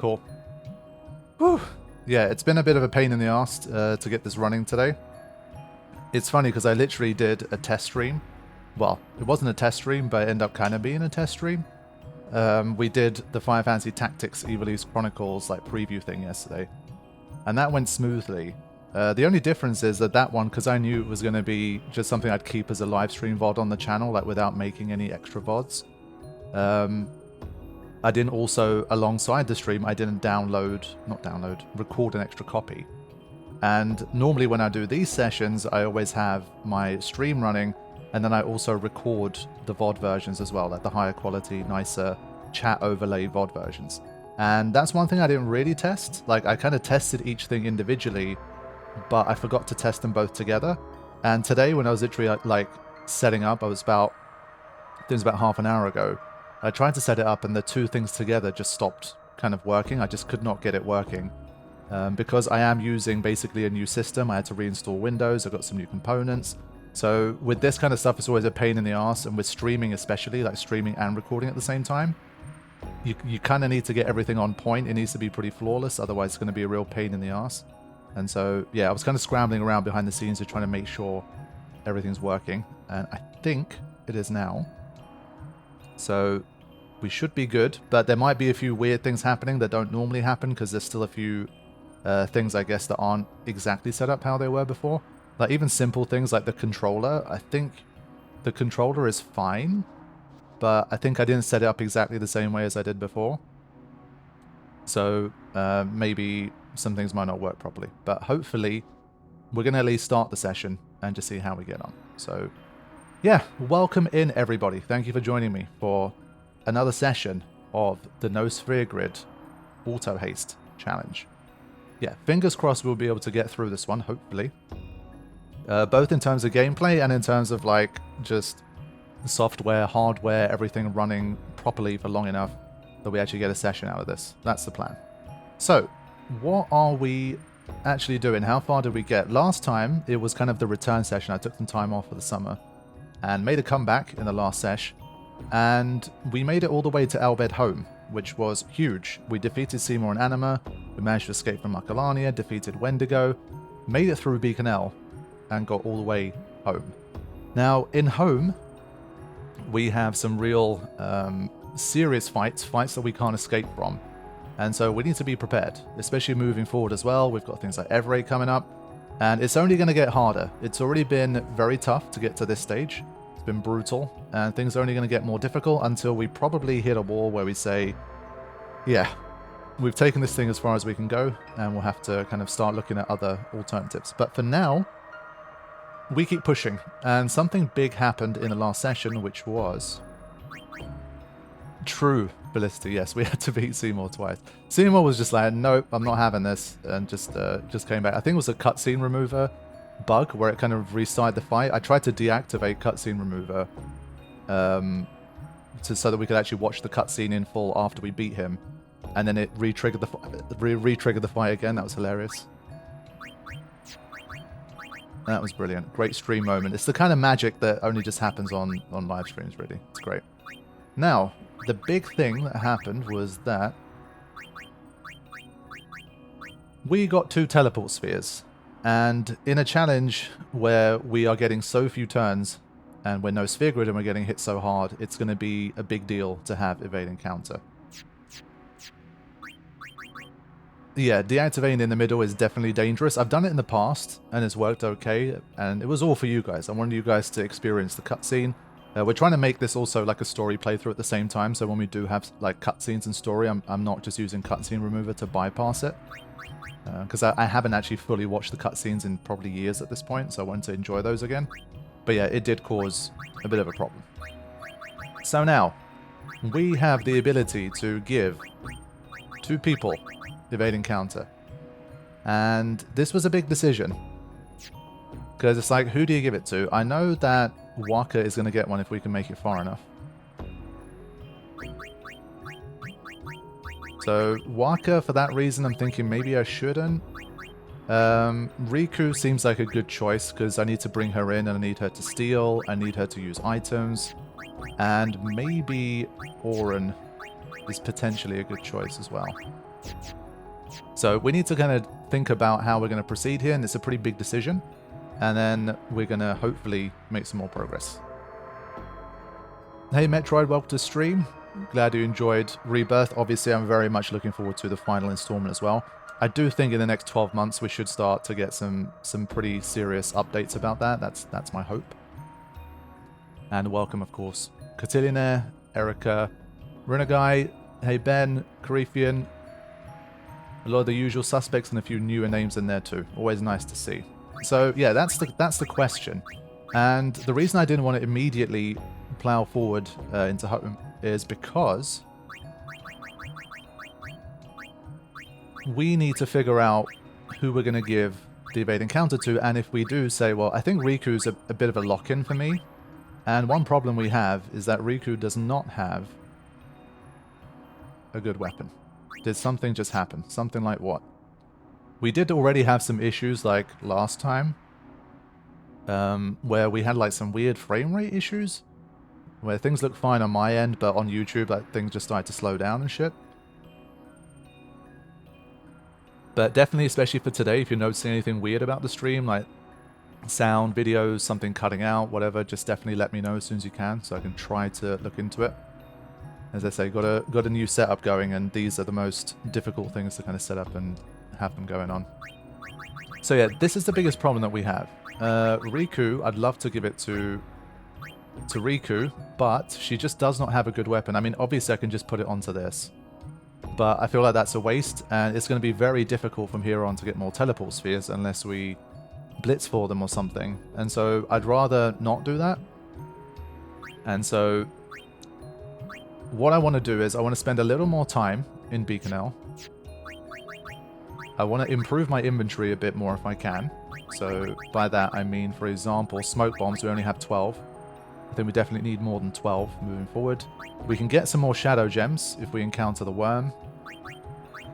Cool. Whew. Yeah, it's been a bit of a pain in the arse to get this running today. It's funny because I literally did a test stream. Well, it wasn't a test stream, but it ended up kind of being a test stream. We did the Final Fantasy Tactics Ivalice Chronicles like preview thing yesterday, and that went smoothly. The only difference is that one, because I knew it was going to be just something I'd keep as a live stream VOD on the channel, like without making any extra VODs. I didn't also, alongside the stream, I didn't record an extra copy. And normally when I do these sessions, I always have my stream running, and then I also record the VOD versions as well, like the higher quality, nicer chat overlay VOD versions. And that's one thing I didn't really test. Like, I kind of tested each thing individually, but I forgot to test them both together. And today, when I was literally like setting up, I think it was about half an hour ago, I tried to set it up and the two things together just stopped kind of working. I just could not get it working. Because I am using basically a new system, I had to reinstall Windows, I got some new components. So with this kind of stuff, it's always a pain in the arse, and with streaming especially, like streaming and recording at the same time, you kind of need to get everything on point. It needs to be pretty flawless, otherwise it's going to be a real pain in the arse. And so, yeah, I was kind of scrambling around behind the scenes to try to make sure everything's working, and I think it is now. So we should be good, but there might be a few weird things happening that don't normally happen because there's still a few things, I guess, that aren't exactly set up how they were before. Like even simple things like the controller. I think the controller is fine, but I think I didn't set it up exactly the same way as I did before. So maybe some things might not work properly, but hopefully we're going to at least start the session and just see how we get on. So yeah, welcome in everybody. Thank you for joining me for another session of the No Sphere Grid Auto-Haste challenge. Yeah, fingers crossed we'll be able to get through this one, hopefully. Both in terms of gameplay and in terms of like just software, hardware, everything running properly for long enough that we actually get a session out of this. That's the plan. So, what are we actually doing? How far did we get? Last time, it was kind of the return session. I took some time off for the summer and made a comeback in the last sesh. And we made it all the way to Albed Home, which was huge. We defeated Seymour and Anima, we managed to escape from Marcolania, defeated Wendigo, made it through Bikanel, and got all the way home. Now, in home, we have some real serious fights that we can't escape from. And so we need to be prepared, especially moving forward as well. We've got things like Everett coming up, and it's only going to get harder. It's already been very tough to get to this stage. It's been brutal, and things are only going to get more difficult until we probably hit a wall where we say, yeah, we've taken this thing as far as we can go, and we'll have to kind of start looking at other alternatives. But for now, we keep pushing, and something big happened in the last session, which was true Felicity. Yes, we had to beat Seymour twice. Seymour was just like, nope, I'm not having this, and just came back. I think it was a cutscene remover bug where it kind of restarted the fight. I tried to deactivate cutscene remover so that we could actually watch the cutscene in full after we beat him, and then it re-triggered the fight again. That was hilarious. That was brilliant. Great stream moment. It's the kind of magic that only just happens on live streams, really. It's great. Now, the big thing that happened was that we got 2 teleport spheres. And in a challenge where we are getting so few turns, and we're no sphere grid and we're getting hit so hard, it's going to be a big deal to have evade encounter. Yeah, deactivating in the middle is definitely dangerous. I've done it in the past, and it's worked okay, and it was all for you guys. I wanted you guys to experience the cutscene. We're trying to make this also like a story playthrough at the same time, so when we do have like cutscenes and story, I'm not just using cutscene remover to bypass it. Because I haven't actually fully watched the cutscenes in probably years at this point, so I wanted to enjoy those again. But yeah, it did cause a bit of a problem. So now, we have the ability to give 2 people evade encounter. And this was a big decision. Because it's like, who do you give it to? I know that Waka is going to get one if we can make it far enough. So Waka, for that reason, I'm thinking maybe I shouldn't. Riku seems like a good choice because I need to bring her in and I need her to steal. I need her to use items. And maybe Auron is potentially a good choice as well. So we need to kind of think about how we're going to proceed here, and it's a pretty big decision. And then we're going to hopefully make some more progress. Hey Metroid, welcome to stream. Glad you enjoyed Rebirth. Obviously, I'm very much looking forward to the final installment as well. I do think in the next 12 months we should start to get some pretty serious updates about that. That's my hope. And welcome, of course, Cotillionaire, Erica, RinnaGuy, Hey Ben, Carithian. A lot of the usual suspects and a few newer names in there too. Always nice to see. So yeah, that's the question. And the reason I didn't want to immediately plow forward into home is because we need to figure out who we're going to give the evade encounter to. And if we do say, well, I think Riku's a bit of a lock-in for me. And one problem we have is that Riku does not have a good weapon. Did something just happen? Something like what? We did already have some issues like last time, where we had like some weird frame rate issues, where things look fine on my end, but on YouTube, like, things just started to slow down and shit. But definitely, especially for today, if you're noticing anything weird about the stream, like sound, videos, something cutting out, whatever, just definitely let me know as soon as you can, so I can try to look into it. As I say, got a new setup going, and these are the most difficult things to kind of set up and have them going on. So yeah, this is the biggest problem that we have. Riku, I'd love to give it to Riku, but she just does not have a good weapon. I mean, obviously I can just put it onto this, but I feel like that's a waste, and it's going to be very difficult from here on to get more teleport spheres unless we blitz for them or something. And so I'd rather not do that. And so what I want to do is I want to spend a little more time in Bikanel. I want to improve my inventory a bit more if I can. So by that I mean, for example, smoke bombs, we only have 12. I think we definitely need more than 12 moving forward. We can get some more shadow gems if we encounter the worm.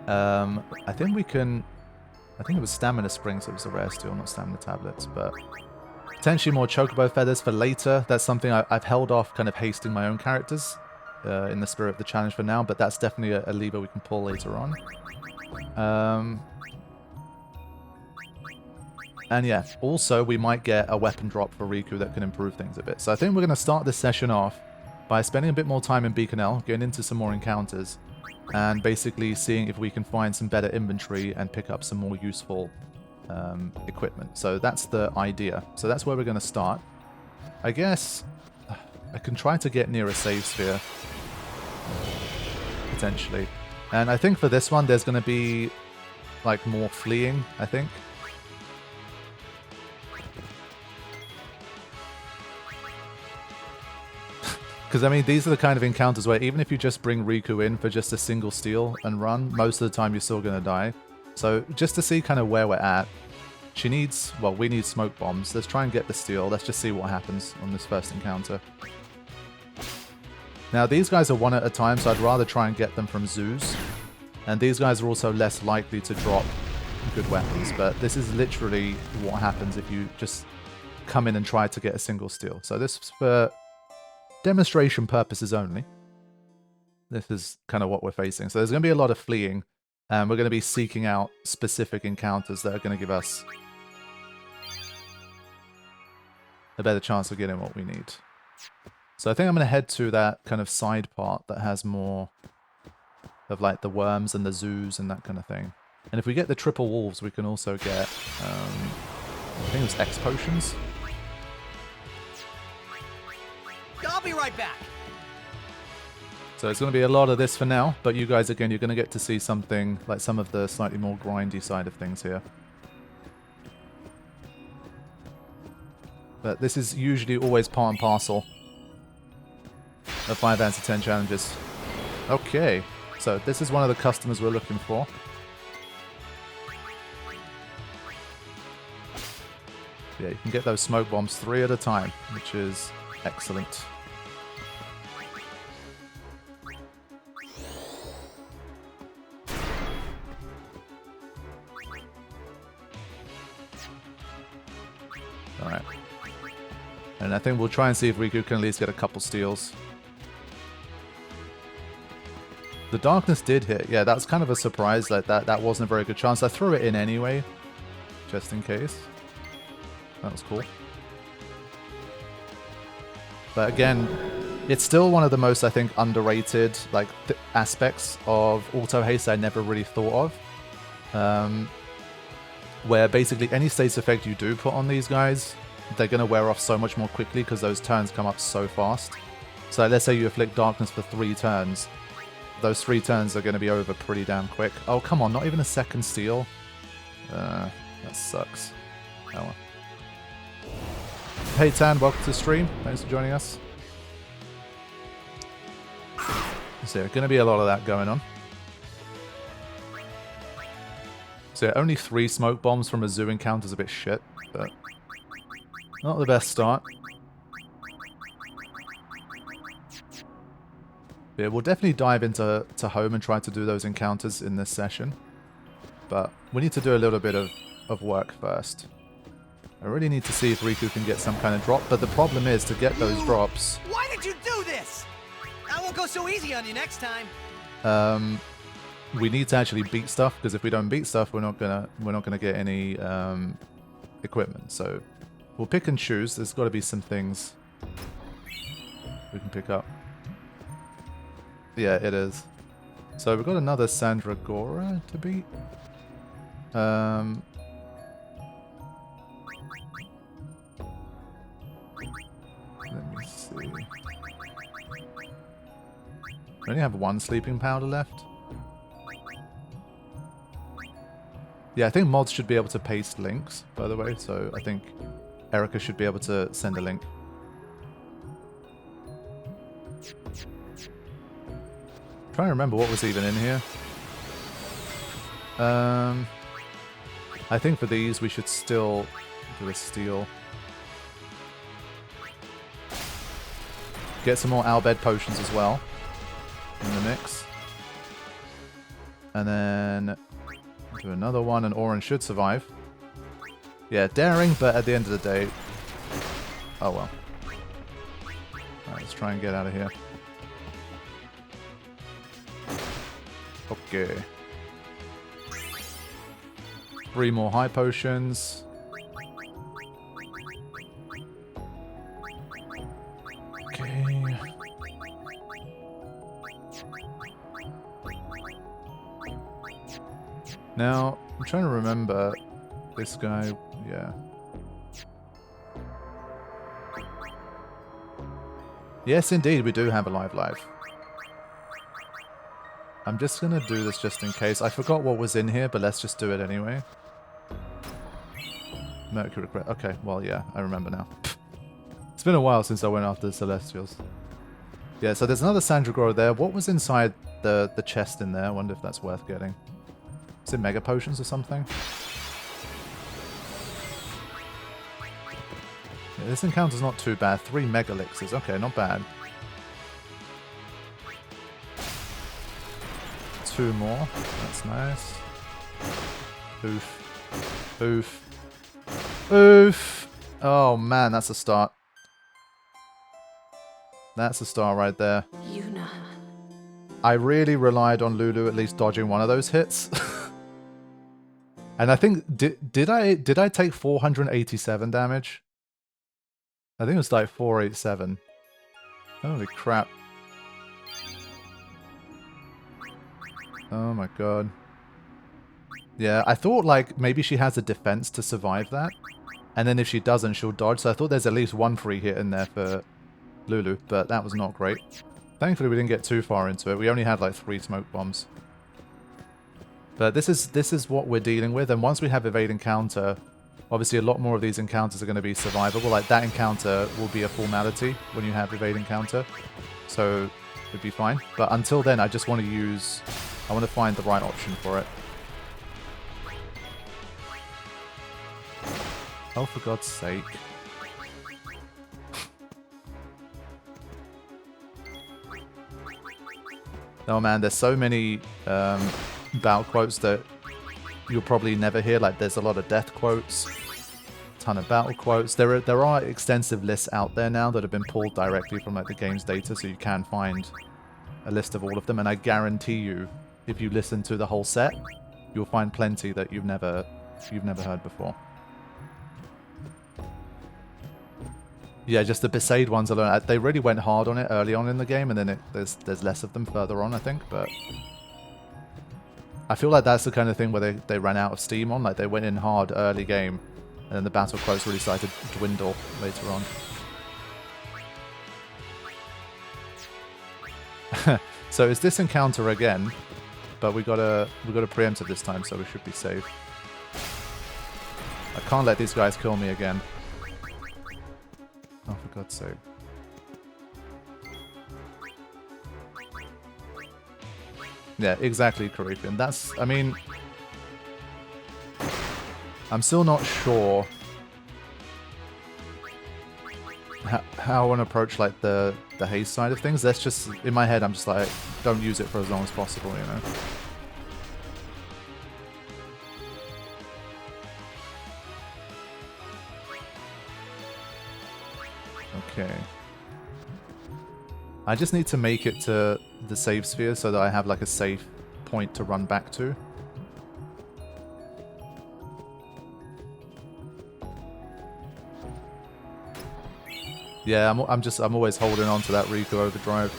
I think we can... I think it was stamina springs that was the rare steel, not stamina tablets, but potentially more chocobo feathers for later. That's something I've held off kind of hasting my own characters in the spirit of the challenge for now, but that's definitely a lever we can pull later on. And yeah, also we might get a weapon drop for Riku that can improve things a bit. So I think we're going to start this session off by spending a bit more time in Bikanel, getting into some more encounters, and basically seeing if we can find some better inventory and pick up some more useful equipment. So that's the idea. So that's where we're going to start. I guess I can try to get near a save sphere, potentially. And I think for this one, there's going to be like more fleeing, I think. Because, I mean, these are the kind of encounters where even if you just bring Riku in for just a single steal and run, most of the time you're still going to die. So just to see kind of where we're at, she needs, well, we need smoke bombs. Let's try and get the steal. Let's just see what happens on this first encounter. Now, these guys are one at a time, so I'd rather try and get them from zoos. And these guys are also less likely to drop good weapons, but this is literally what happens if you just come in and try to get a single steal. So this is for demonstration purposes only. This is kind of what we're facing. So there's going to be a lot of fleeing, and we're going to be seeking out specific encounters that are going to give us a better chance of getting what we need. So I think I'm going to head to that kind of side part that has more of like the worms and the zoos and that kind of thing. And if we get the triple wolves, we can also get, I think it was X potions. I'll be right back. So it's going to be a lot of this for now, but you guys, again, you're going to get to see something like some of the slightly more grindy side of things here. But this is usually always part and parcel of 5 out of 10 challenges. Okay, so this is one of the customers we're looking for. Yeah, you can get those smoke bombs 3 at a time, which is excellent. Alright. And I think we'll try and see if Riku can at least get a couple steals. The darkness did hit. Yeah, that's kind of a surprise. Like that wasn't a very good chance. I threw it in anyway, just in case. That was cool. But again, it's still one of the most, I think, underrated like aspects of Auto-Haste I never really thought of. Where basically any status effect you do put on these guys, they're going to wear off so much more quickly because those turns come up so fast. So let's say you afflict darkness for 3 turns. Those 3 turns are going to be over pretty damn quick. Oh, come on, not even a second steal? That sucks. Oh well. Hey Tan, welcome to the stream. Thanks for joining us. So yeah, going to be a lot of that going on. So yeah, only 3 smoke bombs from a zoo encounter is a bit shit, but not the best start. Yeah, we'll definitely dive into home and try to do those encounters in this session. But we need to do a little bit of work first. I really need to see if Riku can get some kind of drop, but the problem is to get those drops... Why did you do this? I won't go so easy on you next time. We need to actually beat stuff, because if we don't beat stuff, we're not gonna get any equipment. So we'll pick and choose. There's got to be some things we can pick up. Yeah, it is. So we've got another Sandragora to beat. Let me see. We only have 1 sleeping powder left. Yeah, I think mods should be able to paste links, by the way, so I think Erica should be able to send a link. I'm trying to remember what was even in here. I think for these we should still do a steal. Get some more Albed potions as well in the mix. And then do another one, and Orange should survive. Yeah, daring, but at the end of the day... Oh well. Alright, let's try and get out of here. Okay. 3 more high potions. Okay. Now, I'm trying to remember this guy. Yeah. Yes, indeed, we do have a live. I'm just going to do this just in case. I forgot what was in here, but let's just do it anyway. Mercury Crest. Okay, well, yeah, I remember now. It's been a while since I went after the Celestials. Yeah, so there's another Sandragora there. What was inside the chest in there? I wonder if that's worth getting. Is it Mega Potions or something? Yeah, this encounter's not too bad. 3 Mega Elixirs. Okay, not bad. 2 more. That's nice. Oof. Oof. Oof. Oh man, that's a start. That's a start right there. Yuna. I really relied on Lulu at least dodging one of those hits. And I think did I take 487 damage? I think it was like 487. Holy crap. Oh my god. Yeah, I thought like maybe she has a defense to survive that. And then if she doesn't, she'll dodge. So I thought there's at least 1 free hit in there for Lulu, but that was not great. Thankfully we didn't get too far into it. We only had like 3 smoke bombs. But this is what we're dealing with, and once we have evade encounter, obviously a lot more of these encounters are going to be survivable. Like that encounter will be a formality when you have evade encounter. So it'd be fine. But until then I just want to I want to find the right option for it. Oh, for God's sake. Oh man, there's so many battle quotes that you'll probably never hear. Like there's a lot of death quotes, ton of battle quotes. There are extensive lists out there now that have been pulled directly from like the game's data, so you can find a list of all of them, and I guarantee you, if you listen to the whole set, you'll find plenty that you've never heard before. Yeah, just the Besaid ones alone. They really went hard on it early on in the game, and then there's less of them further on, I think. But I feel like that's the kind of thing where they ran out of steam on. Like, they went in hard early game, and then the battle quotes really started to dwindle later on. So it's this encounter again, but we got a preempt it this time, so we should be safe. I can't let these guys kill me again. Oh, for God's sake. Yeah, exactly, Caribbean. That's, I mean, I'm still not sure how I want to approach, like, the haste side of things. That's just, in my head, I'm just like, don't use it for as long as possible, you know? Okay. I just need to make it to the save sphere so that I have, like, a safe point to run back to. Yeah, I'm always holding on to that Riku overdrive.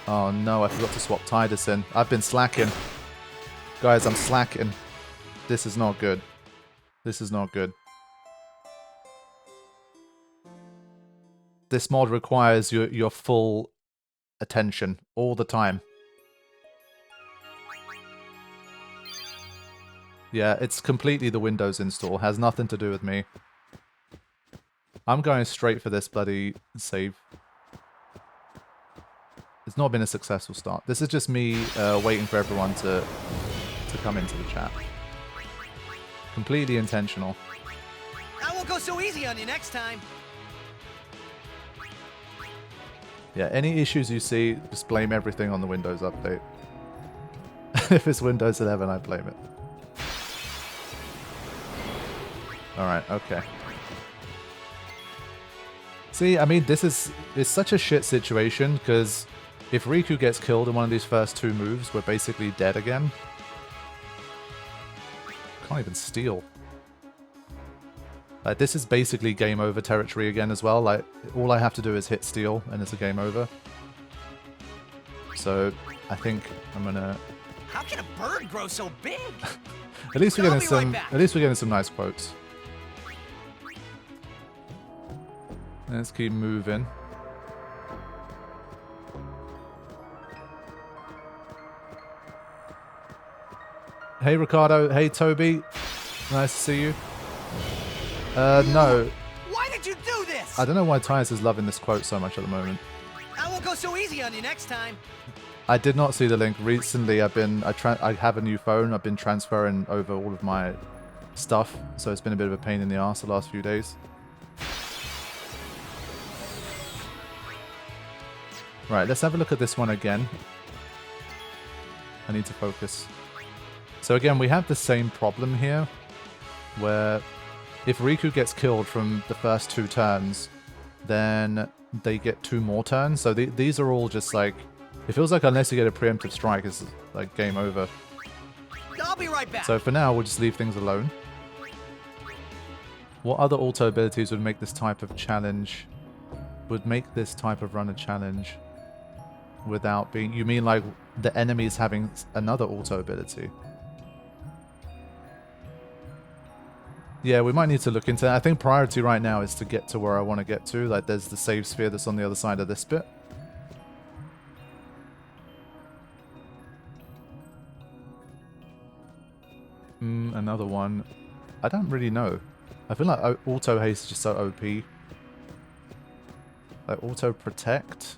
Oh no, I forgot to swap Tidus in. I've been slacking. Guys, I'm slacking. This is not good. This is not good. This mod requires your full attention all the time. Yeah, it's completely the Windows install. Has nothing to do with me. I'm going straight for this bloody save. It's not been a successful start. This is just me waiting for everyone to come into the chat. Completely intentional. I won't go so easy on you next time. Yeah, any issues you see, just blame everything on the Windows update. If it's Windows 11, I blame it. Alright, okay. See, I mean, it's such a shit situation, because if Riku gets killed in one of these first two moves, we're basically dead again. Can't even steal. Like, this is basically game over territory again as well. Like, all I have to do is hit steal, and it's a game over. So, I think I'm gonna... How can a bird grow so big? At least we're getting some nice quotes. Let's keep moving. Hey Ricardo, hey Toby. Nice to see you. No. Why did you do this? I don't know why Tyus is loving this quote so much at the moment. I won't go so easy on you next time. I did not see the link. Recently, I have a new phone. I've been transferring over all of my stuff, so it's been a bit of a pain in the ass the last few days. Right, let's have a look at this one again. I need to focus. So again, we have the same problem here, where if Riku gets killed from the first 2 turns, then they get 2 more turns. So these are all just like... It feels like unless you get a preemptive strike, it's like game over. I'll be right back. So for now, we'll just leave things alone. What other auto abilities would make this type of challenge... Would make this type of run a challenge without being... You mean like the enemies having another auto ability? Yeah, we might need to look into that. I think priority right now is to get to where I want to get to. Like, there's the save sphere that's on the other side of this bit. Another one. I don't really know. I feel like Auto-Haste is just so OP. Like, Auto-Protect?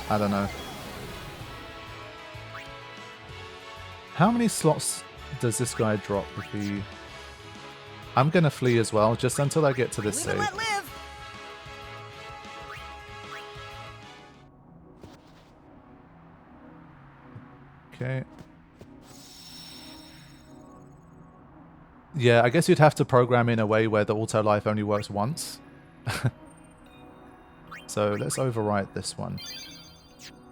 I don't know. How many slots does this guy drop if he... I'm gonna flee as well, just until I get to this save. Let live. Okay. Yeah, I guess you'd have to program in a way where the auto life only works once. So let's overwrite this one.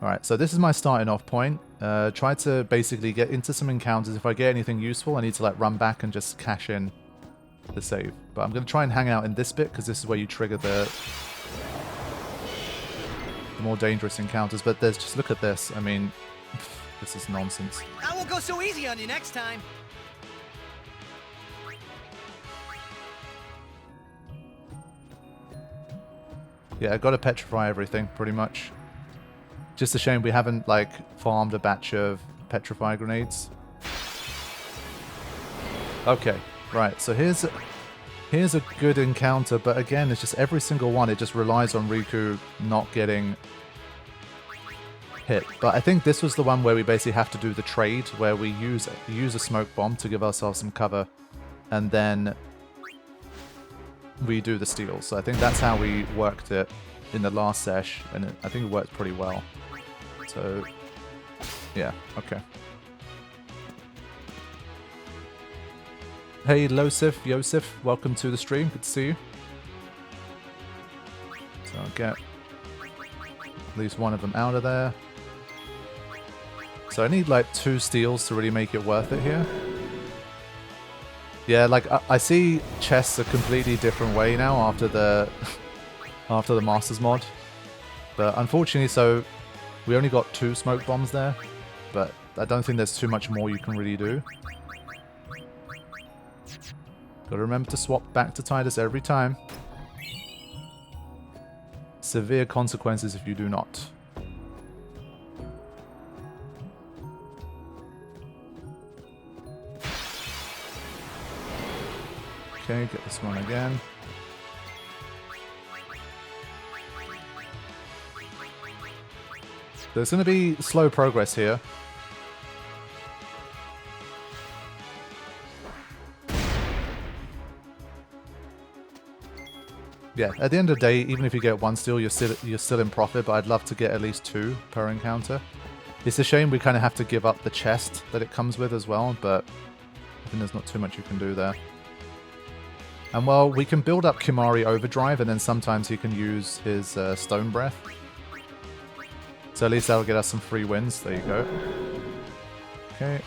Alright, so this is my starting off point. Try to basically get into some encounters. If I get anything useful, I need to like run back and just cash in the save. But I'm going to try and hang out in this bit because this is where you trigger the more dangerous encounters. But there's just look at this. I mean, this is nonsense. I won't go so easy on you next time. Yeah, I got to petrify everything pretty much. Just a shame we haven't like farmed a batch of petrify grenades. Okay, right. So here's a good encounter, but again, it's just every single one. It just relies on Riku not getting hit. But I think this was the one where we basically have to do the trade, where we use a smoke bomb to give ourselves some cover, and then we do the steal. So I think that's how we worked it in the last sesh, and I think it worked pretty well. So, yeah, okay. Hey, Losif, Yosef, welcome to the stream. Good to see you. So I'll get at least one of them out of there. So I need like 2 steals to really make it worth it here. Yeah, like I see chests a completely different way now after the after the Masters mod. But unfortunately, so we only got 2 smoke bombs there, but I don't think there's too much more you can really do. Gotta remember to swap back to Titus every time. Severe consequences if you do not. Okay, get this one again. There's going to be slow progress here. Yeah, at the end of the day, even if you get 1 steal, you're still in profit, but I'd love to get at least 2 per encounter. It's a shame we kind of have to give up the chest that it comes with as well, but I think there's not too much you can do there. And well, we can build up Kimari Overdrive, and then sometimes he can use his Stone Breath. So at least that'll get us some free wins. There you go. Okay.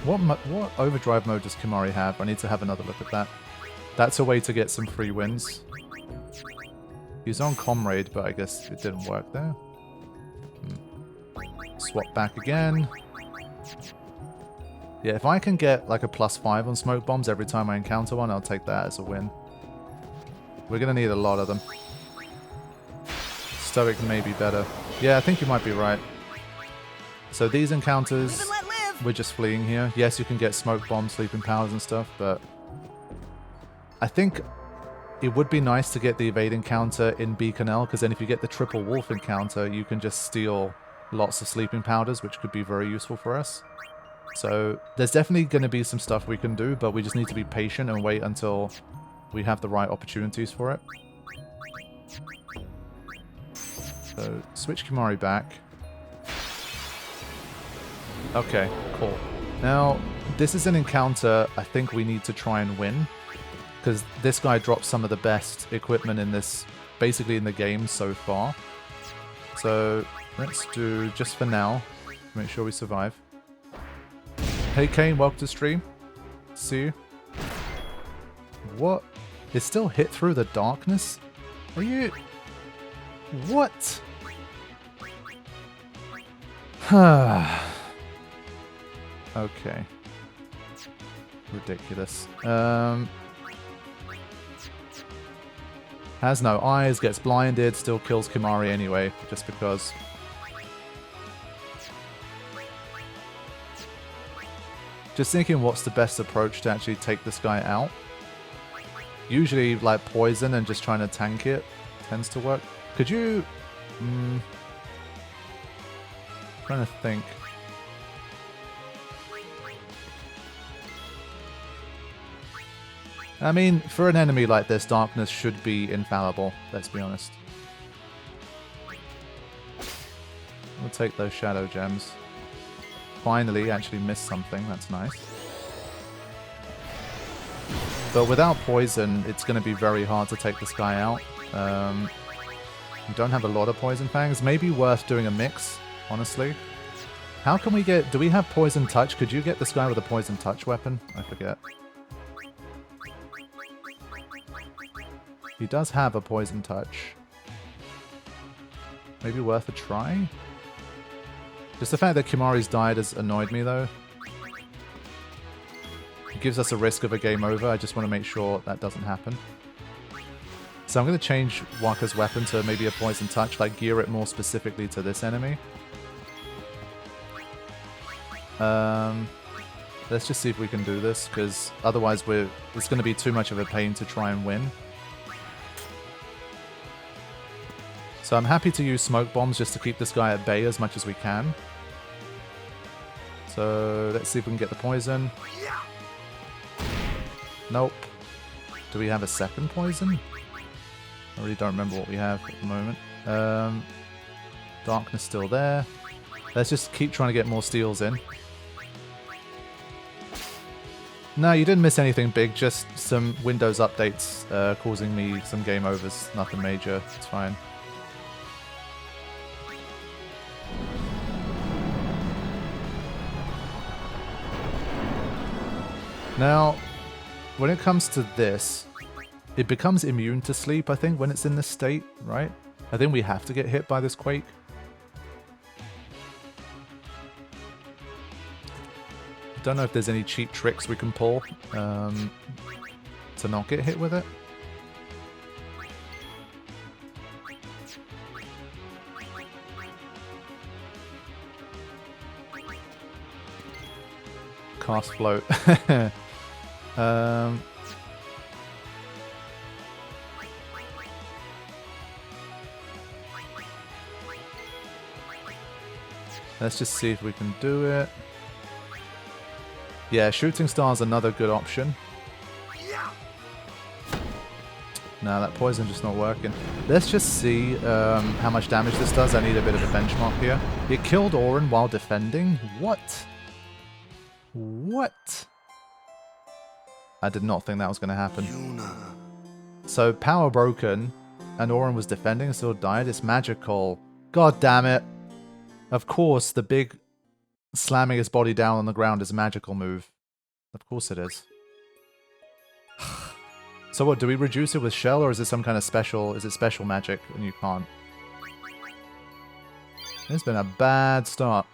What Overdrive mode does Kimari have? I need to have another look at that. That's a way to get some free wins. He's on Comrade, but I guess it didn't work there. Swap back again. Yeah, if I can get like a +5 on smoke bombs every time I encounter one, I'll take that as a win. We're going to need a lot of them. Stoic may be better. Yeah, I think you might be right. So these encounters, we're just fleeing here. Yes, you can get smoke bombs, sleeping powers and stuff, but I think it would be nice to get the evade encounter in Bikanel, because then if you get the triple wolf encounter, you can just steal lots of sleeping powders, which could be very useful for us. So there's definitely going to be some stuff we can do, but we just need to be patient and wait until we have the right opportunities for it. So switch Kimari back. Okay, cool. Now, this is an encounter I think we need to try and win, because this guy drops some of the best equipment in this, basically in the game so far. So let's do, just for now, make sure we survive. Hey Kane, welcome to stream. See you. What? It still hit through the darkness? Are you... What? Okay. Ridiculous. Has no eyes, gets blinded, still kills Kimari anyway, just because. Just thinking what's the best approach to actually take this guy out. Usually, like, poison and just trying to tank it tends to work. Could you... trying to think. I mean, for an enemy like this, darkness should be infallible, let's be honest. We'll take those shadow gems. Finally, actually missed something, that's nice. But without poison, it's going to be very hard to take this guy out. We don't have a lot of poison fangs. Maybe worth doing a mix, honestly. How can we get... Do we have poison touch? Could you get this guy with a poison touch weapon? I forget. He does have a poison touch. Maybe worth a try? Just the fact that Kimari's died has annoyed me, though. It gives us a risk of a game over. I just want to make sure that doesn't happen. So I'm going to change Waka's weapon to maybe a poison touch, like gear it more specifically to this enemy. Let's just see if we can do this, because otherwise it's going to be too much of a pain to try and win. So I'm happy to use smoke bombs just to keep this guy at bay as much as we can. So let's see if we can get the poison. Nope. Do we have a second poison? I really don't remember what we have at the moment. Darkness still there. Let's just keep trying to get more steals in. No, you didn't miss anything big, just some Windows updates causing me some game overs. Nothing major, it's fine. Now, when it comes to this, it becomes immune to sleep, I think, when it's in this state, right? I think we have to get hit by this quake. Don't know if there's any cheap tricks we can pull to not get hit with it. Cast float. Let's just see if we can do it. Yeah, shooting star is another good option. No, that poison just not working. Let's just see how much damage this does. I need a bit of a benchmark here. It killed Auron while defending? What? What? I did not think that was going to happen. So, power broken, and Auron was defending and still died. It's magical. God damn it. Of course, the big slamming his body down on the ground is a magical move. Of course it is. So what, do we reduce it with shell, or is it some kind of special... Is it special magic and you can't? It's been a bad start.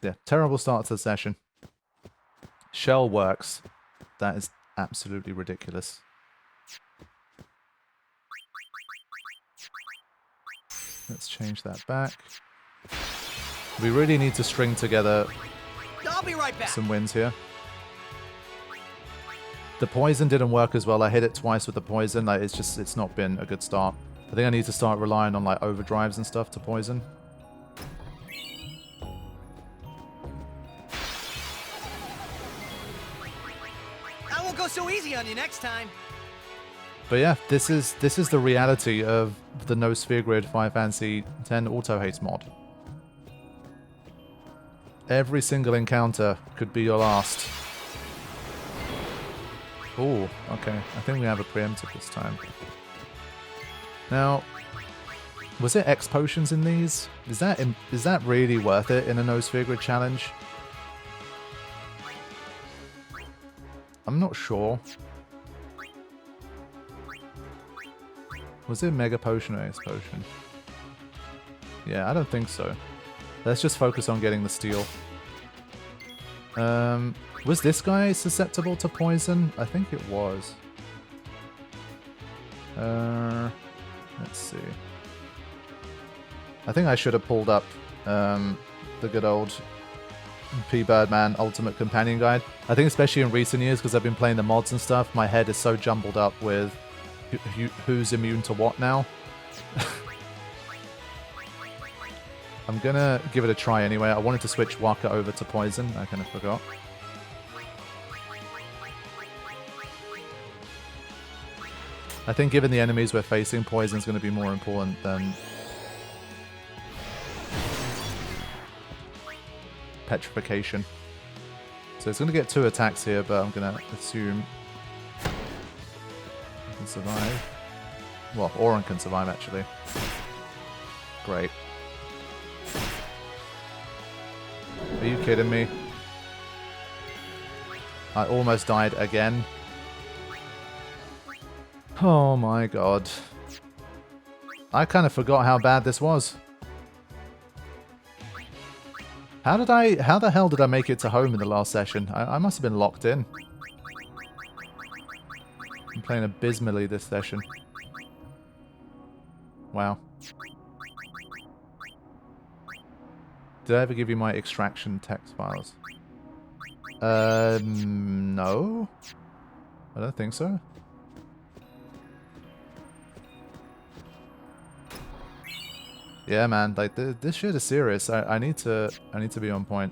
Yeah, terrible start to the session. Shell works. That is absolutely ridiculous. Let's change that back. We really need to string together I'll be right back. some wins here. The poison didn't work as well. I hit it twice with the poison. Like, it's not been a good start. I think I need to start relying on like overdrives and stuff to poison. I won't go so easy on you next time. But yeah, this is the reality of the No Sphere Grid 5 Fantasy 10 Auto-Haste mod. Every single encounter could be your last. Oh, okay. I think we have a preemptive this time. Now, was there X potions in these? Is that really worth it in a No Sphere Grid challenge? I'm not sure. Was it Mega Potion or X Potion? Yeah, I don't think so. Let's just focus on getting the steel. Was this guy susceptible to poison? I think it was. Let's see. I think I should have pulled up the good old P-Birdman Ultimate Companion Guide. I think especially in recent years, because I've been playing the mods and stuff, my head is so jumbled up with who's immune to what now. I'm gonna give it a try anyway. I wanted to switch Waka over to poison. I kind of forgot. I think given the enemies we're facing, poison's going to be more important than petrification. So it's going to get 2 attacks here, but I'm going to assume I can survive. Well, Auron can survive, actually. Great. Are you kidding me? I almost died again. Oh my god. I kind of forgot how bad this was. How the hell did I make it to home in the last session? I must have been locked in. I'm playing abysmally this session. Wow. Did I ever give you my extraction text files? No. I don't think so. Yeah, man, like this shit is serious. I need to be on point.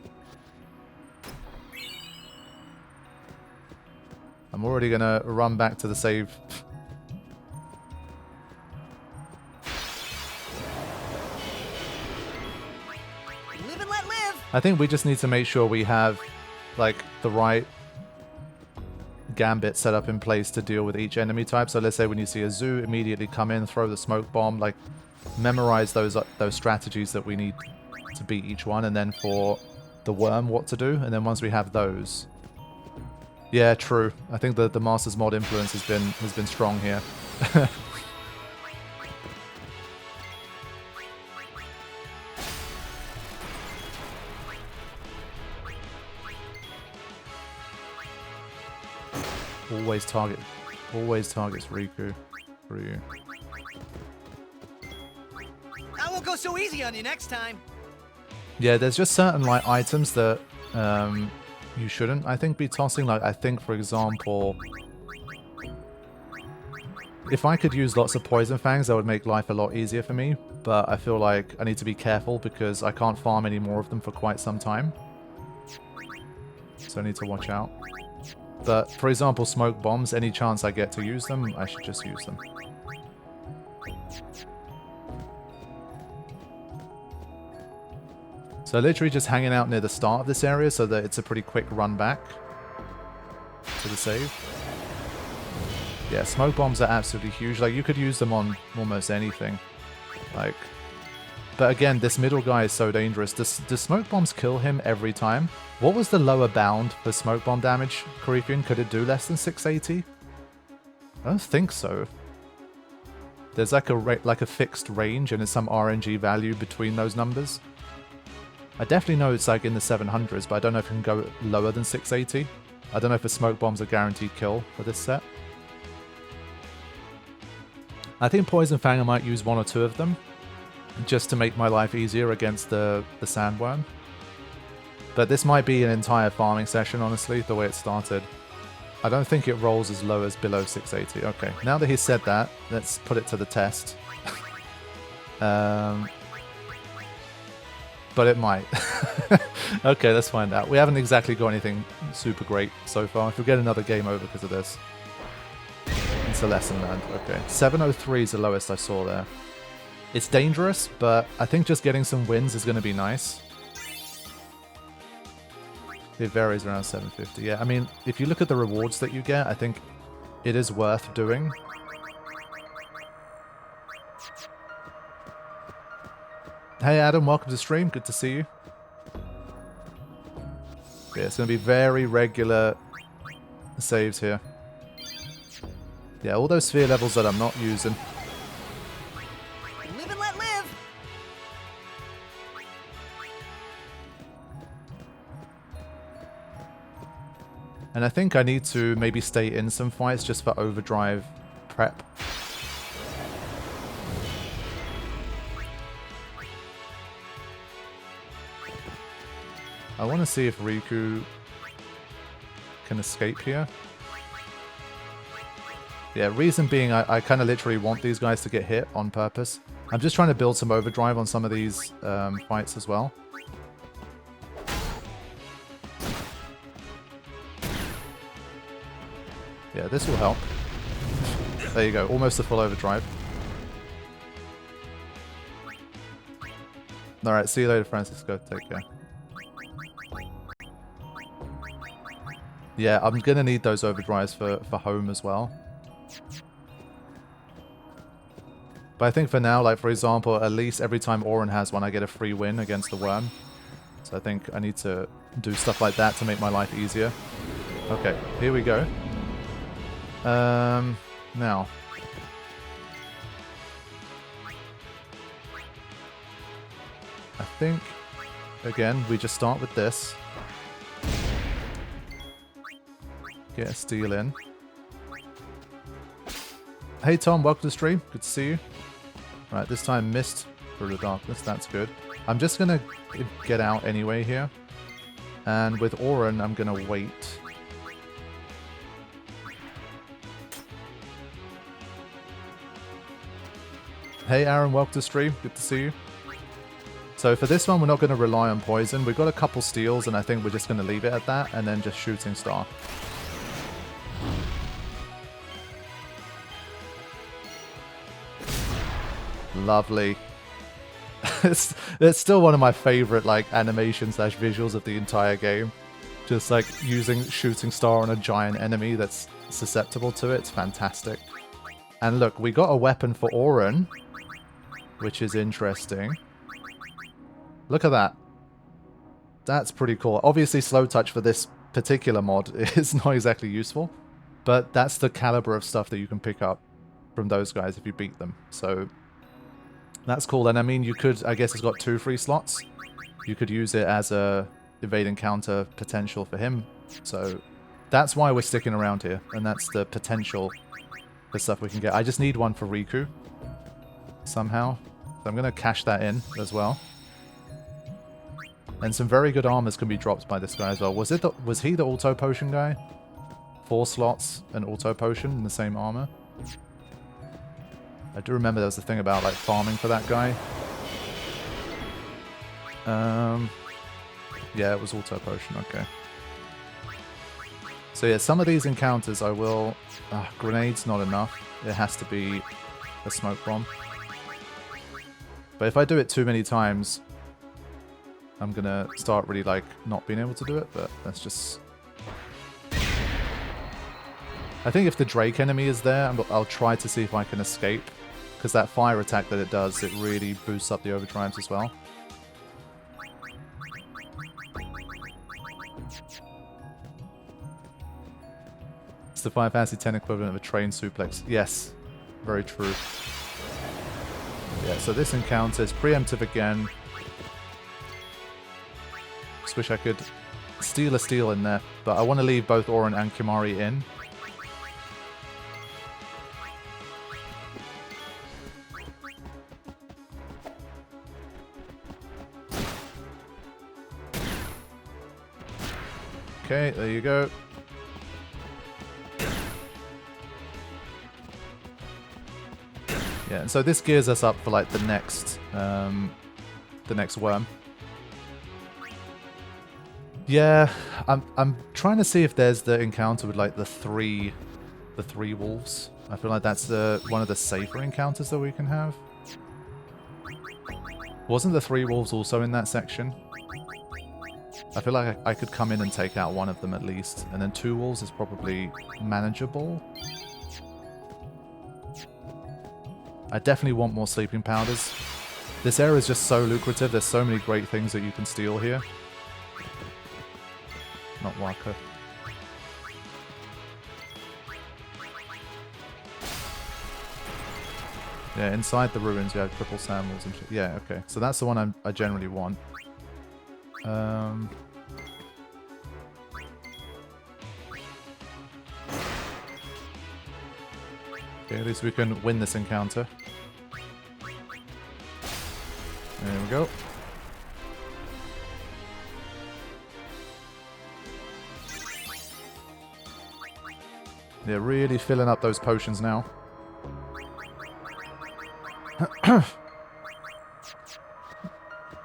I'm already gonna run back to the save. Live and let live. I think we just need to make sure we have like the right gambit set up in place to deal with each enemy type. So let's say when you see a zoo, immediately come in, throw the smoke bomb, like memorize those strategies that we need to beat each one, and then for the worm what to do, and then once we have those. Yeah, true. I think the Masters mod influence has been strong here. Always targets Riku. Ryu. I won't go so easy on you next time. Yeah, there's just certain like items that you shouldn't, I think, be tossing. Like, I think, for example, if I could use lots of poison fangs, that would make life a lot easier for me. But I feel like I need to be careful because I can't farm any more of them for quite some time. So I need to watch out. But, for example, smoke bombs, any chance I get to use them, I should just use them. So literally just hanging out near the start of this area so that it's a pretty quick run back to the save. Yeah, smoke bombs are absolutely huge. Like, you could use them on almost anything. Like, but again, this middle guy is so dangerous. Does smoke bombs kill him every time? What was the lower bound for smoke bomb damage, Karifian? Could it do less than 680? I don't think so. There's like a fixed range and there's some RNG value between those numbers. I definitely know it's like in the 700s, but I don't know if it can go lower than 680. I don't know if the smoke bomb's a guaranteed kill for this set. I think Poison Fang I might use 1 or 2 of them, just to make my life easier against the sandworm. But this might be an entire farming session, honestly, the way it started. I don't think it rolls as low as below 680. Okay, now that he said that, let's put it to the test. But it might. Okay, let's find out. We haven't exactly got anything super great so far. If we get another game over because of this. It's a lesson learned. Okay, 703 is the lowest I saw there. It's dangerous, but I think just getting some wins is going to be nice. It varies around 750. Yeah, I mean, if you look at the rewards that you get, I think it is worth doing. Hey Adam, welcome to the stream. Good to see you. Yeah, it's going to be very regular saves here. Yeah, all those sphere levels that I'm not using. Live and let live. And I think I need to maybe stay in some fights just for overdrive prep. I want to see if Riku can escape here. Yeah, reason being I kind of literally want these guys to get hit on purpose. I'm just trying to build some overdrive on some of these fights as well. Yeah, this will help. There you go, almost a full overdrive. Alright, see you later, Francisco. Take care. Yeah, I'm gonna need those overdrives for home as well. But I think for now, like for example, at least every time Auron has one, I get a free win against the worm. So I think I need to do stuff like that to make my life easier. Okay, here we go. Now. I think, again, we just start with this. Get a steal in. Hey Tom, welcome to the stream. Good to see you. Right, this time missed through the darkness. That's good. I'm just going to get out anyway here. And with Auron, I'm going to wait. Hey Aaron, welcome to the stream. Good to see you. So for this one, we're not going to rely on poison. We've got a couple steals, and I think we're just going to leave it at that, and then just shooting star. Lovely. It's still one of my favorite like animation / visuals of the entire game. Just like using shooting star on a giant enemy that's susceptible to it. It's fantastic. And look, we got a weapon for Auron, which is interesting. Look at that. That's pretty cool. Obviously, slow touch for this particular mod is not exactly useful, but that's the caliber of stuff that you can pick up from those guys if you beat them. So that's cool. And I mean, you could, I guess it's got 2 free slots. You could use it as a evade encounter potential for him. So that's why we're sticking around here. And that's the potential for stuff we can get. I just need one for Riku somehow. So I'm going to cash that in as well. And some very good armors can be dropped by this guy as well. Was he the auto potion guy? 4 slots and auto potion in the same armor. I do remember there was a thing about like farming for that guy. Yeah, it was auto potion. Okay. So yeah, some of these encounters I will. Grenades not enough. It has to be a smoke bomb. But if I do it too many times, I'm gonna start really like not being able to do it, but that's just... I think if the Drake enemy is there, I'll try to see if I can escape, because that fire attack that it does, it really boosts up the overdrives as well. It's the Final Fantasy X equivalent of a train suplex. Yes, very true. Yeah, so this encounter is preemptive again. Just wish I could steal a steal in there, but I want to leave both Auron and Kimahri in. Okay, there you go. Yeah, and so this gears us up for like the next worm. Yeah, I'm trying to see if there's the encounter with like the three wolves. I feel like that's one of the safer encounters that we can have. Wasn't the 3 wolves also in that section? I feel like I could come in and take out one of them at least, and then 2 wolves is probably manageable. I definitely want more sleeping powders. This area is just so lucrative. There's so many great things that you can steal here. Not Waka. Yeah, inside the ruins you have triple samuels and shit. Yeah, okay. So that's the one I generally want. Okay, at least we can win this encounter. There we go. They're really filling up those potions now.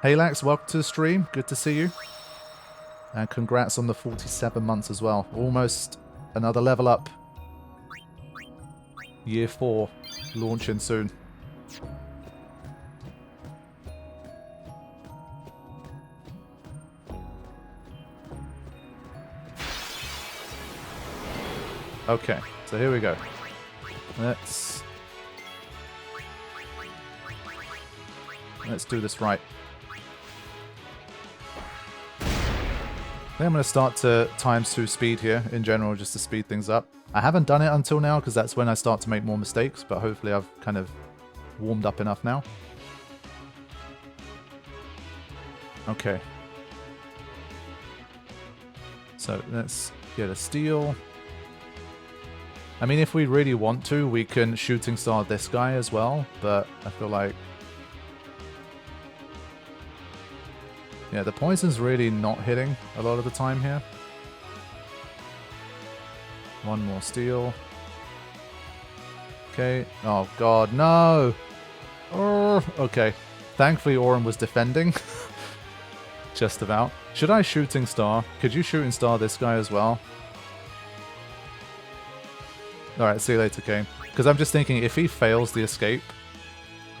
Hey Lax, welcome to the stream. Good to see you. And congrats on the 47 months as well. Almost another level up. Year 4 launching soon. Okay, so here we go. Let's do this right. I think I'm going to start to ×2 speed here in general, just to speed things up. I haven't done it until now because that's when I start to make more mistakes, but hopefully I've kind of warmed up enough now. Okay. So let's get a steal. I mean, if we really want to, we can shooting star this guy as well, but I feel like... yeah, the poison's really not hitting a lot of the time here. One more steal. Okay. Oh god, no! Oh, okay. Thankfully Auron was defending. Just about. Should I shooting star? Could you shooting star this guy as well? Alright, see you later, Kane. Because I'm just thinking, if he fails the escape,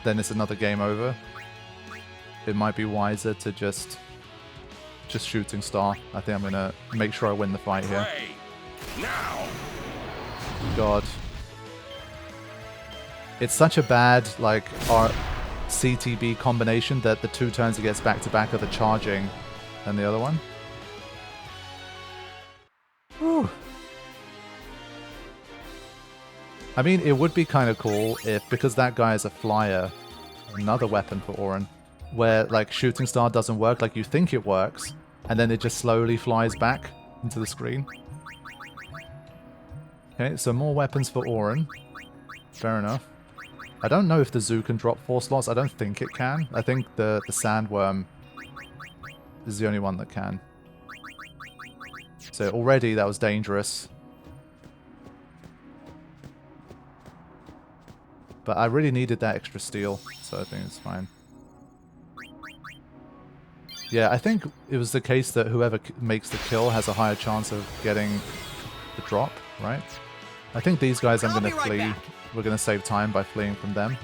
then it's another game over. It might be wiser to just shooting star. I think I'm going to make sure I win the fight here. Now. God. It's such a bad, like, our CTB combination that the 2 turns it gets back-to-back are the charging and the other one. Whew. I mean, it would be kind of cool if, because that guy is a flyer, another weapon for Auron, where, like, shooting star doesn't work, like, you think it works, and then it just slowly flies back into the screen. Okay, so more weapons for Auron. Fair enough. I don't know if the zoo can drop 4 slots. I don't think it can. I think the sandworm is the only one that can. So already that was dangerous. But I really needed that extra steal, so I think it's fine. Yeah, I think it was the case that whoever makes the kill has a higher chance of getting the drop, right? I think these guys I'm going to flee. Back. We're going to save time by fleeing from them.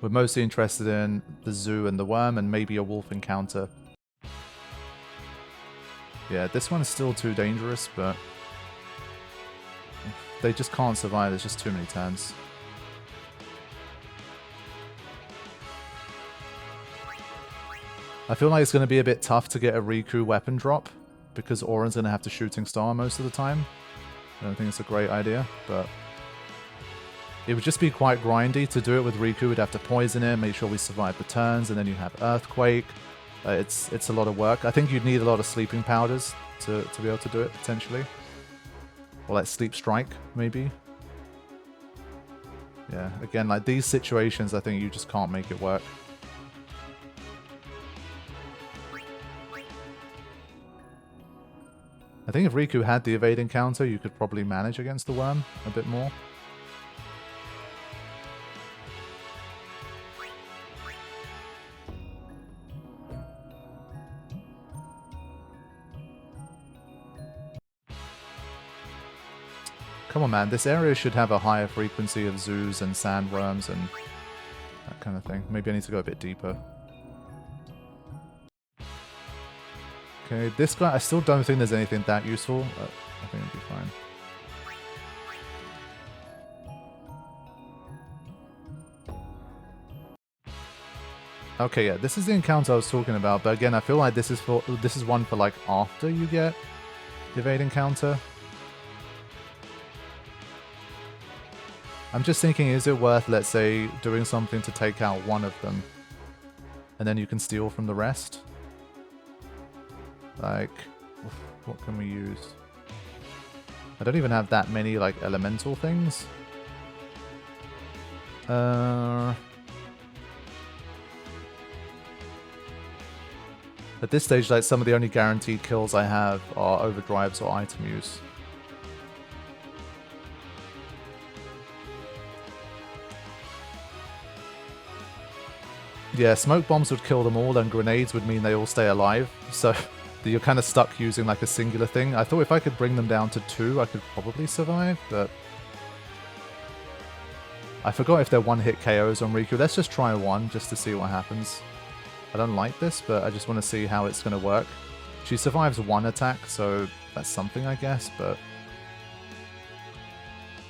We're mostly interested in the zoo and the worm and maybe a wolf encounter. Yeah, this one's still too dangerous, but they just can't survive. There's just too many turns. I feel like it's going to be a bit tough to get a Riku weapon drop because Auron's going to have to shooting star most of the time. I don't think it's a great idea, but it would just be quite grindy to do it with Riku. We'd have to poison it, make sure we survive the turns, and then you have Earthquake. It's a lot of work. I think you'd need a lot of sleeping powders to be able to do it, potentially. Or like Sleep Strike, maybe. Yeah, again, like these situations, I think you just can't make it work. I think if Riku had the evade encounter, you could probably manage against the worm a bit more. Come on, man. This area should have a higher frequency of zoos and sandworms and that kind of thing. Maybe I need to go a bit deeper. Okay, this guy, I still don't think there's anything that useful. I think it'll be fine. Okay, yeah, this is the encounter I was talking about, but again, I feel like this is one for like after you get the evade encounter. I'm just thinking, is it worth, let's say, doing something to take out one of them, and then you can steal from the rest? Like, what can we use? I don't even have that many, like, elemental things. At this stage, like, some of the only guaranteed kills I have are overdrives or item use. Yeah, smoke bombs would kill them all, and grenades would mean they all stay alive, so you're kind of stuck using like a singular thing. I thought if I could bring them down to 2, I could probably survive, but I forgot if they're one-hit KOs on Riku. Let's just try one just to see what happens. I don't like this, but I just want to see how it's going to work. She survives one attack, so that's something, I guess, but...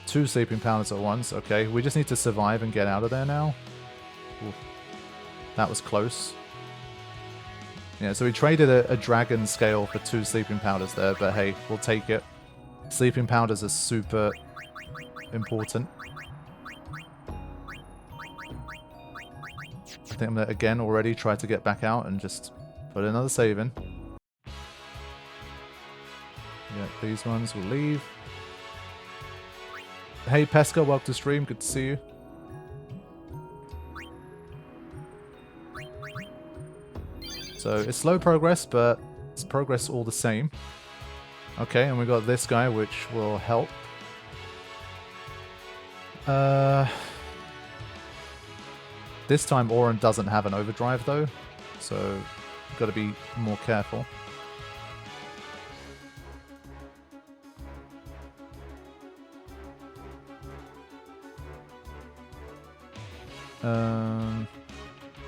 2 sleeping powders at once. Okay, we just need to survive and get out of there now. Oof. That was close. Yeah, so we traded a dragon scale for 2 sleeping powders there, but hey, we'll take it. Sleeping powders are super important. I think I'm going to, again, already try to get back out and just put another save in. Yeah, these ones will leave. Hey, Pesca, welcome to stream. Good to see you. So, it's slow progress, but it's progress all the same. Okay, and we got this guy, which will help. This time Auron doesn't have an overdrive though, so you've got to be more careful.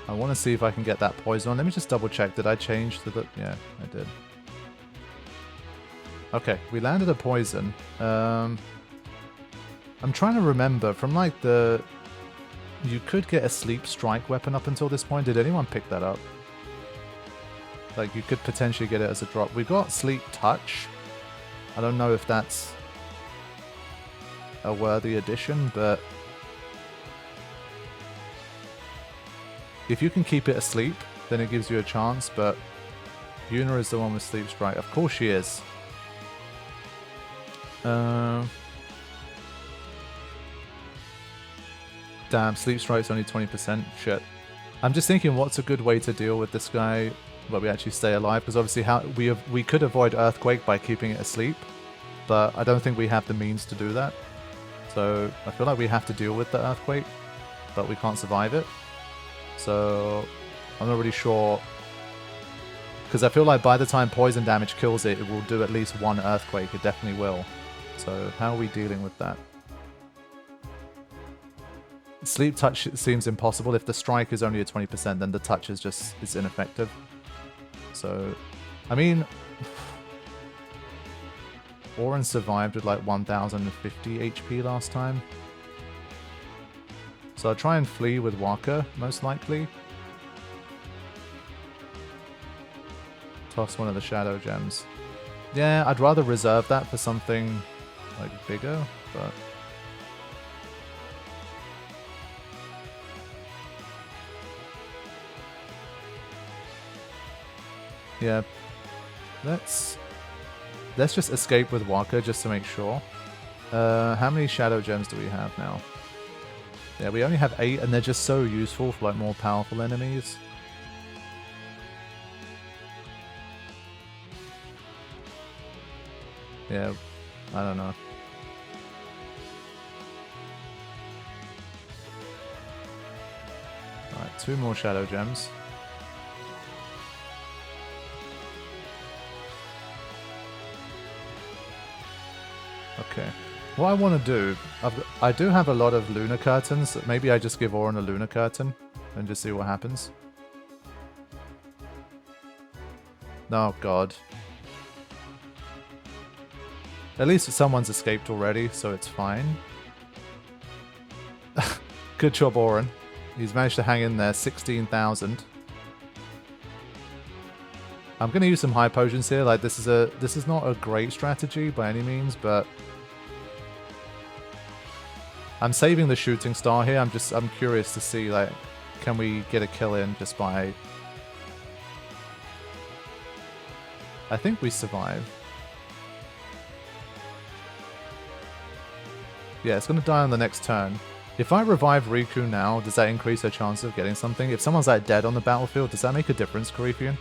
I want to see if I can get that poison on. Let me just double check. Did I change to the... Yeah, I did. Okay, we landed a poison. I'm trying to remember from like the... You could get a sleep strike weapon up until this point. Did anyone pick that up? Like, you could potentially get it as a drop. We got sleep touch. I don't know if that's a worthy addition, but... If you can keep it asleep, then it gives you a chance, but... Yuna is the one with sleep strike. Of course she is. Damn, sleep strike's only 20%. Shit. I'm just thinking, what's a good way to deal with this guy where we actually stay alive? Because obviously, we could avoid earthquake by keeping it asleep, but I don't think we have the means to do that. So I feel like we have to deal with the earthquake, but we can't survive it. So I'm not really sure, because I feel like by the time poison damage kills it, it will do at least one earthquake. It definitely will. So how are we dealing with that? Sleep touch seems impossible. If the strike is only at 20%, then the touch is ineffective. So, I mean, Auron survived with like 1050 HP last time. So I'll try and flee with Waka, most likely. Toss one of the shadow gems. Yeah, I'd rather reserve that for something like bigger, but... Yeah, let's just escape with Waka just to make sure. How many shadow gems do we have now? Yeah, we only have 8, and they're just so useful for like more powerful enemies. Yeah, I don't know. Alright, 2 more shadow gems. Okay. What I want to do, I do have a lot of lunar curtains. Maybe I just give Auron a lunar curtain and just see what happens. Oh god. At least someone's escaped already, so it's fine. Good job, Auron. He's managed to hang in there. 16,000. I'm going to use some high potions here. Like, this is not a great strategy by any means, but I'm saving the shooting star here. I'm curious to see, like, can we get a kill in just by... I think we survive. Yeah, it's going to die on the next turn. If I revive Riku now, does that increase her chance of getting something? If someone's like dead on the battlefield, does that make a difference, Karifian?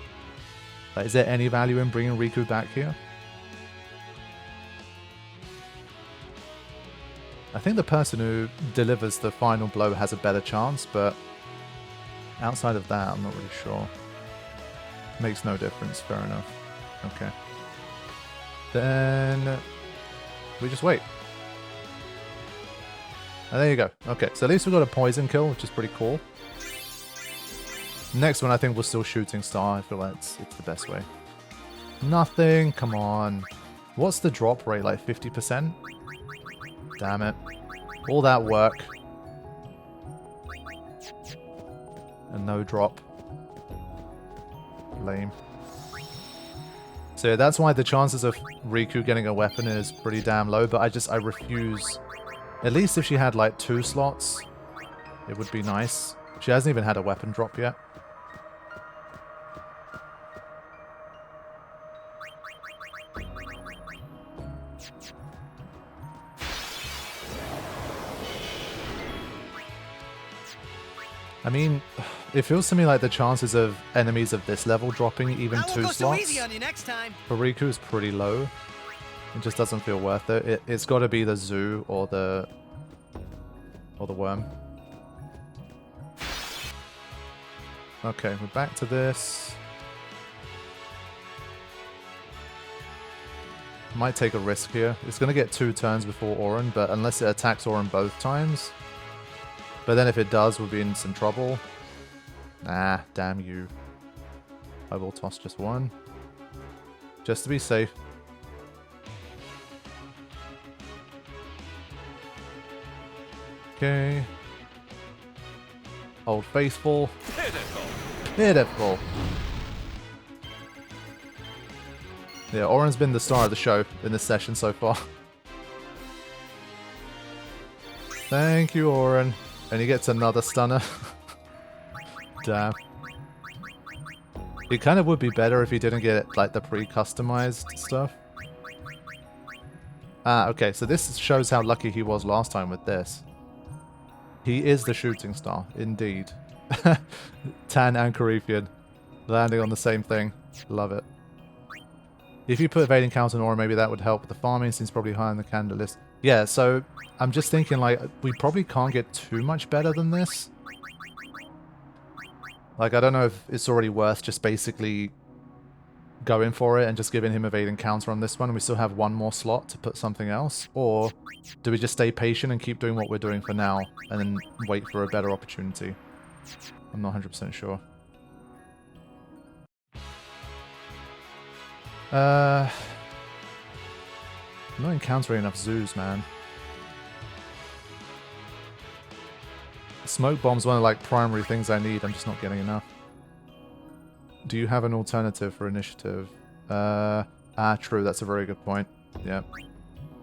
Like, is there any value in bringing Riku back here? I think the person who delivers the final blow has a better chance, but outside of that, I'm not really sure. Makes no difference, fair enough. Okay. Then we just wait. And there you go. Okay, so at least we got a poison kill, which is pretty cool. Next one, I think we're still shooting star. I feel like it's the best way. Nothing. Come on. What's the drop rate? Like 50%? Damn it. All that work. And no drop. Lame. So yeah, that's why the chances of Riku getting a weapon is pretty damn low, but I refuse. At least if she had like 2 slots, it would be nice. She hasn't even had a weapon drop yet. I mean, it feels to me like the chances of enemies of this level dropping even 2 slots so easy on you next time. for Riku is pretty low. It just doesn't feel worth it. It's got to be the zoo or the worm. Okay, we're back to this. Might take a risk here. It's going to get 2 turns before Auron, but unless it attacks Auron both times. But then if it does, we'll be in some trouble. Nah, damn you. I will toss just 1. Just to be safe. Okay. Old Faithful. Pitiful. Yeah, Auron's been the star of the show in this session so far. Thank you, Auron. And he gets another stunner. Damn. It kind of would be better if he didn't get, like, the pre-customized stuff. Ah, okay, so this shows how lucky he was last time with this. He is the shooting star, indeed. Tan and Carithian landing on the same thing. Love it. If you put evading counter on Auron, maybe that would help with the farming, since probably high on the candidate list. Yeah, so I'm just thinking, like, we probably can't get too much better than this. Like, I don't know if it's already worth just basically going for it and just giving him evading counter on this one, and we still have 1 more slot to put something else, or do we just stay patient and keep doing what we're doing for now and then wait for a better opportunity? I'm not 100% sure. I'm not encountering enough zoos, man. Smoke bomb's one of, like, primary things I need. I'm just not getting enough. Do you have an alternative for initiative? True. That's a very good point. Yeah.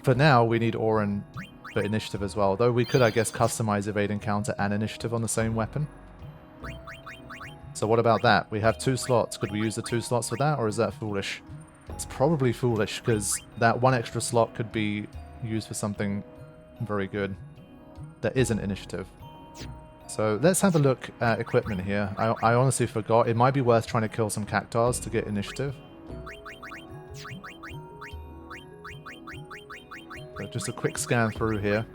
For now, we need Auron for initiative as well. Though we could, I guess, customize evade encounter and initiative on the same weapon. So what about that? We have 2 slots. Could we use the 2 slots for that, or is that foolish? It's probably foolish, because that 1 extra slot could be used for something very good that isn't initiative. So let's have a look at equipment here. I honestly forgot. It might be worth trying to kill some cactars to get initiative. So just a quick scan through here.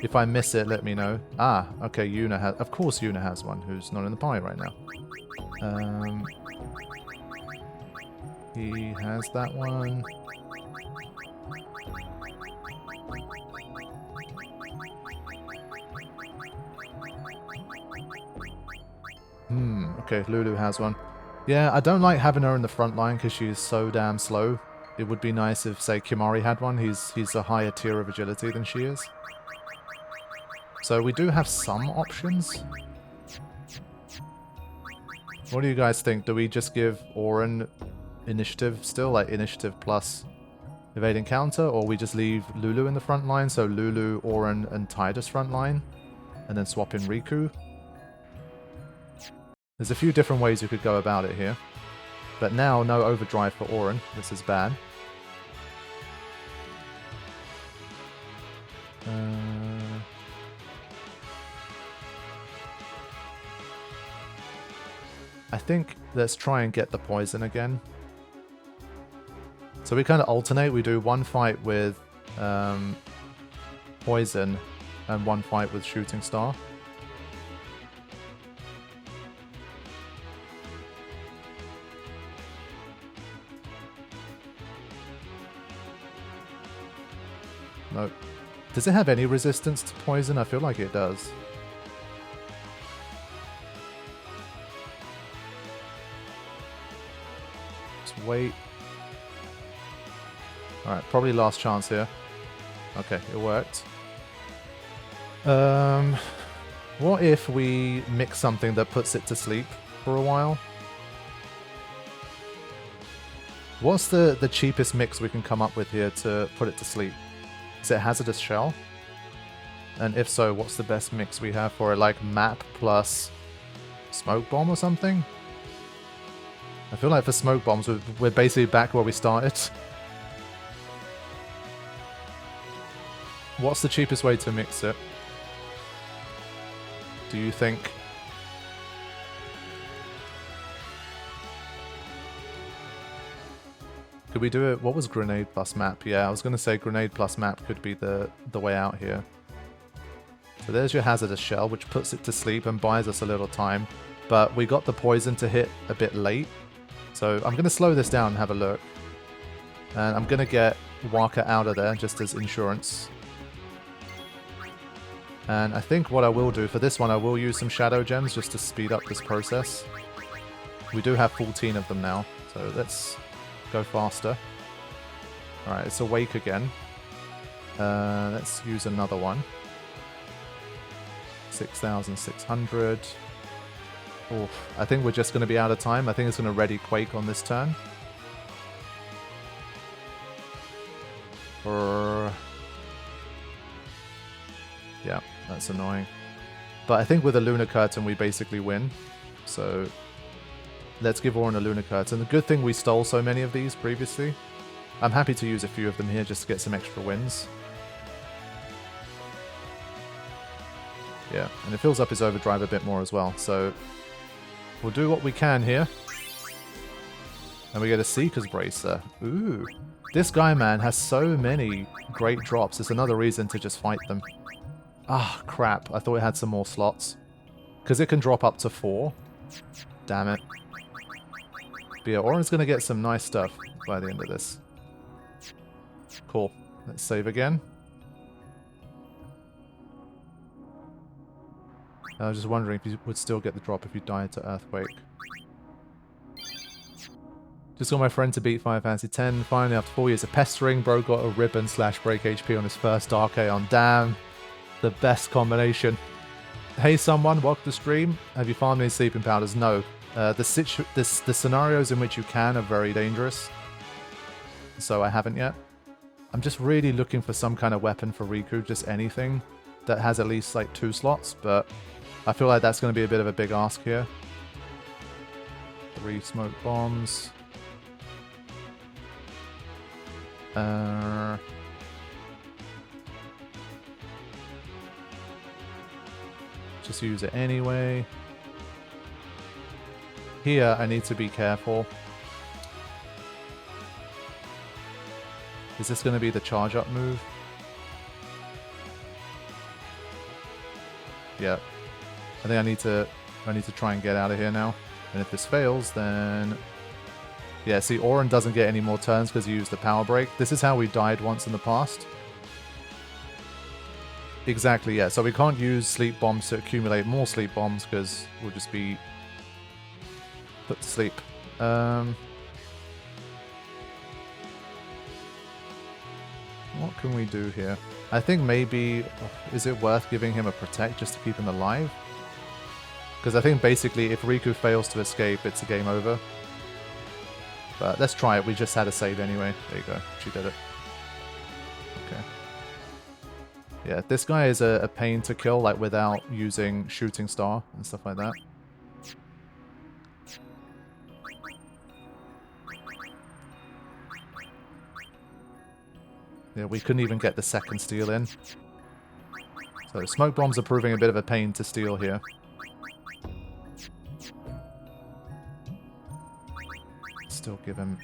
If I miss it, let me know. Ah, okay, Yuna has... Of course Yuna has one, who's not in the party right now. He has that one. Okay, Lulu has one. Yeah, I don't like having her in the front line because she's so damn slow. It would be nice if, say, Kimari had one. He's a higher tier of agility than she is. So we do have some options. What do you guys think? Do we just give Auron initiative still? Like initiative plus evade encounter? Or we just leave Lulu in the front line? So Lulu, Auron, and Tidus front line? And then swap in Riku? There's a few different ways you could go about it here. But now, no overdrive for Auron. This is bad. I think let's try and get the poison again. So we kind of alternate. We do 1 fight with poison and 1 fight with shooting star. Nope. Does it have any resistance to poison? I feel like it does. Just wait. Alright, probably last chance here. Okay, it worked. What if we mix something that puts it to sleep for a while? What's the cheapest mix we can come up with here to put it to sleep? Is it Hazardous Shell? And if so, what's the best mix we have for it? Like map plus Smoke Bomb or something? I feel like for Smoke Bombs, we're basically back where we started. What's the cheapest way to mix it? Do you think? Could we do it? What was grenade plus map? Yeah, I was going to say grenade plus map could be the way out here. So there's your Hazardous Shell, which puts it to sleep and buys us a little time. But we got the poison to hit a bit late. So I'm going to slow this down and have a look. And I'm going to get Waka out of there just as insurance. And I think what I will do for this one, I will use some Shadow Gems just to speed up this process. We do have 14 of them now, so let's go faster. Alright, it's awake again. Let's use another one. 6,600. Oh, I think we're just going to be out of time. I think it's going to ready Quake on this turn. Yeah, that's annoying. But I think with a Lunar Curtain we basically win. So let's give Auron a Lunar Curtain. The good thing we stole so many of these previously. I'm happy to use a few of them here just to get some extra wins. Yeah, and it fills up his overdrive a bit more as well. So we'll do what we can here. And we get a Seeker's Bracer. Ooh. This guy, man, has so many great drops. It's another reason to just fight them. Ah, crap. I thought it had some more slots. Because it can drop up to 4. Damn it. But yeah, Auron's going to get some nice stuff by the end of this. Cool. Let's save again. I was just wondering if you would still get the drop if you died to Earthquake. Just got my friend to beat Final Fantasy X. Finally, after 4 years of pestering, bro got a ribbon / break HP on his first Dark Aeon. Damn. The best combination. Hey someone, welcome to the stream. Have you found any sleeping powders? No. The scenarios in which you can are very dangerous. So I haven't yet. I'm just really looking for some kind of weapon for Riku. Just anything that has at least like 2 slots. But I feel like that's going to be a bit of a big ask here. 3 smoke bombs. Just use it anyway. Here, I need to be careful. Is this going to be the charge up move? Yeah. I think I need to try and get out of here now. And if this fails, then... Yeah, see, Auron doesn't get any more turns because he used the power break. This is how we died once in the past. Exactly, yeah. So we can't use sleep bombs to accumulate more sleep bombs because we'll just be put to sleep. What can we do here? I think maybe... Is it worth giving him a protect just to keep him alive? Because I think basically if Riku fails to escape, it's a game over. But let's try it. We just had a save anyway. There you go. She did it. Okay. Yeah, this guy is a pain to kill, like without using Shooting Star and stuff like that. Yeah, we couldn't even get the second steal in. So smoke bombs are proving a bit of a pain to steal here. Still give him